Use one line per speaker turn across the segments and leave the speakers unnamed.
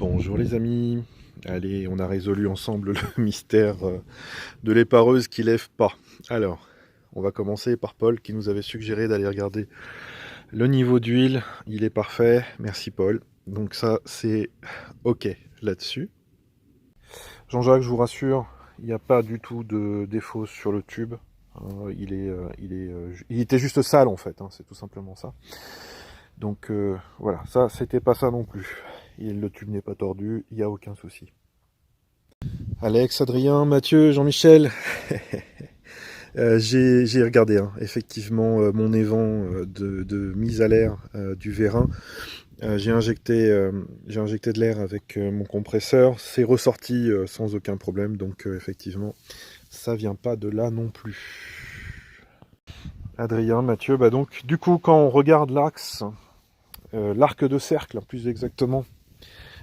Bonjour les amis, allez on a résolu ensemble le mystère de l'épareuse qui lève pas. Alors on va commencer par Paul qui nous avait suggéré d'aller regarder le niveau d'huile, il est parfait, merci Paul. Donc ça c'est ok là-dessus. Jean-Jacques, je vous rassure, il n'y a pas du tout de défaut sur le tube, il était juste sale en fait, hein, c'est tout simplement ça. Donc voilà, ça c'était pas ça non plus. Le tube n'est pas tordu, il n'y a aucun souci. Alex, Adrien, Mathieu, Jean-Michel, j'ai regardé hein, effectivement mon évent de mise à l'air du vérin. J'ai injecté de l'air avec mon compresseur, c'est ressorti sans aucun problème, donc effectivement ça vient pas de là non plus. Adrien, Mathieu, bah donc du coup quand on regarde l'axe, l'arc de cercle plus exactement,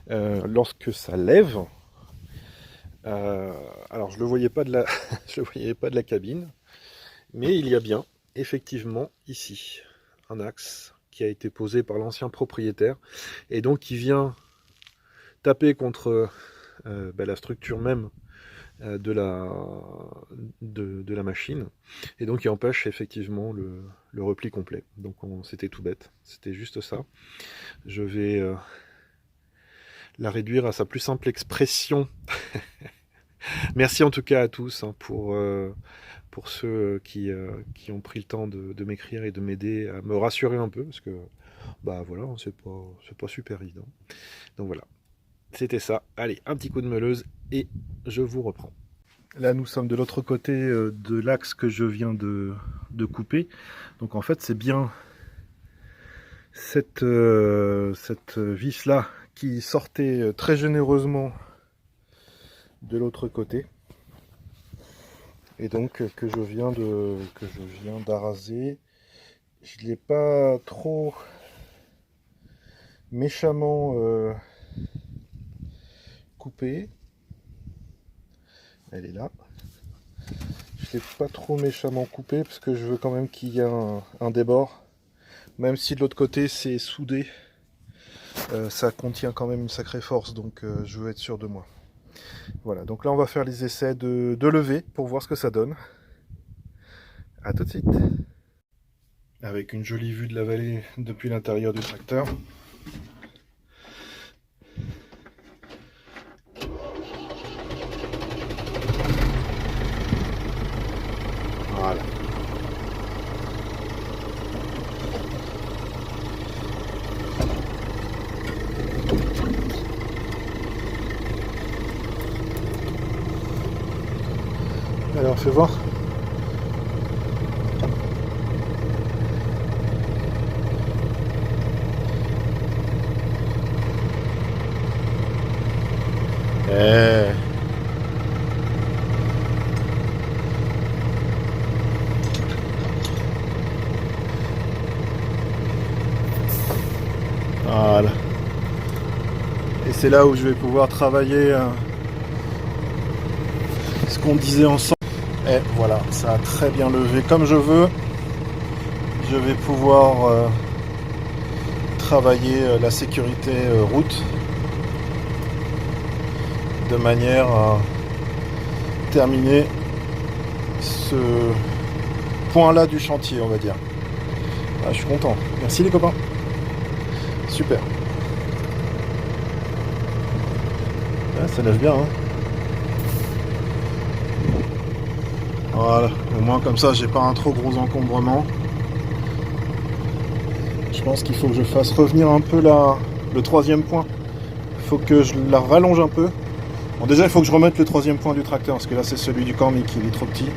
lorsque ça lève, alors je le voyais pas de la je le voyais pas de la cabine, mais il y a bien effectivement ici un axe qui a été posé par l'ancien propriétaire et donc qui vient taper contre la structure même de la machine, et donc qui empêche effectivement le repli complet. Donc c'était tout bête, c'était juste ça. Je vais la réduire à sa plus simple expression. Merci en tout cas à tous hein, pour ceux qui ont pris le temps de m'écrire et de m'aider à me rassurer un peu, parce que bah voilà, c'est pas super évident. Donc voilà, c'était ça. Allez, un petit coup de meuleuse et je vous reprends. Là nous sommes de l'autre côté de l'axe que je viens de couper. Donc en fait c'est bien cette vis là qui sortait très généreusement de l'autre côté, et donc que je viens d'araser. Je ne l'ai pas trop méchamment coupé. Elle est là. Je ne l'ai pas trop méchamment coupé parce que je veux quand même qu'il y ait un débord, même si de l'autre côté c'est soudé. Ça contient quand même une sacrée force, donc je veux être sûr de moi. Voilà, donc là on va faire les essais de lever pour voir ce que ça donne. A tout de suite. Avec une jolie vue de la vallée depuis l'intérieur du tracteur. Voilà. Alors, fais voir. Voilà. Et c'est là où je vais pouvoir travailler ce qu'on disait ensemble. Et voilà, ça a très bien levé comme je veux. Je vais pouvoir travailler la sécurité route de manière à terminer ce point-là du chantier, on va dire. Ah, je suis content. Merci les copains. Super. Ah, ça lève bien, hein. Voilà, au moins comme ça j'ai pas un trop gros encombrement. Je pense qu'il faut que je fasse revenir un peu le troisième point. Il faut que je la rallonge un peu. Bon, déjà il faut que je remette le troisième point du tracteur, parce que là c'est celui du Cormic, il est trop petit.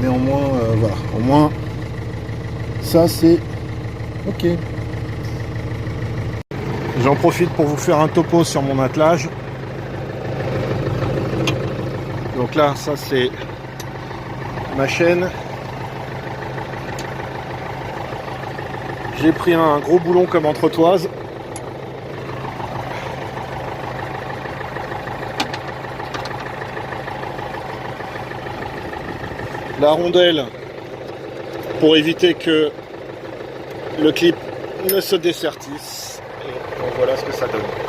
Néanmoins, voilà, au moins ça c'est ok. J'en profite pour vous faire un topo sur mon attelage. Donc là, ça c'est ma chaîne. J'ai pris un gros boulon comme entretoise. La rondelle pour éviter que le clip ne se dessertisse. Et voilà ce que ça donne.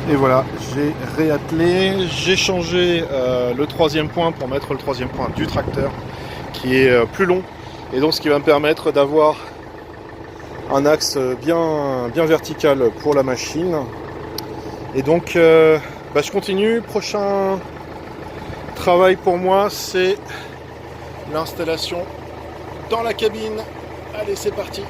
Et voilà, j'ai réattelé, j'ai changé le troisième point pour mettre le troisième point du tracteur qui est plus long, et donc ce qui va me permettre d'avoir un axe bien vertical pour la machine. Et donc je continue. Prochain travail pour moi, c'est l'installation dans la cabine. Allez, c'est parti.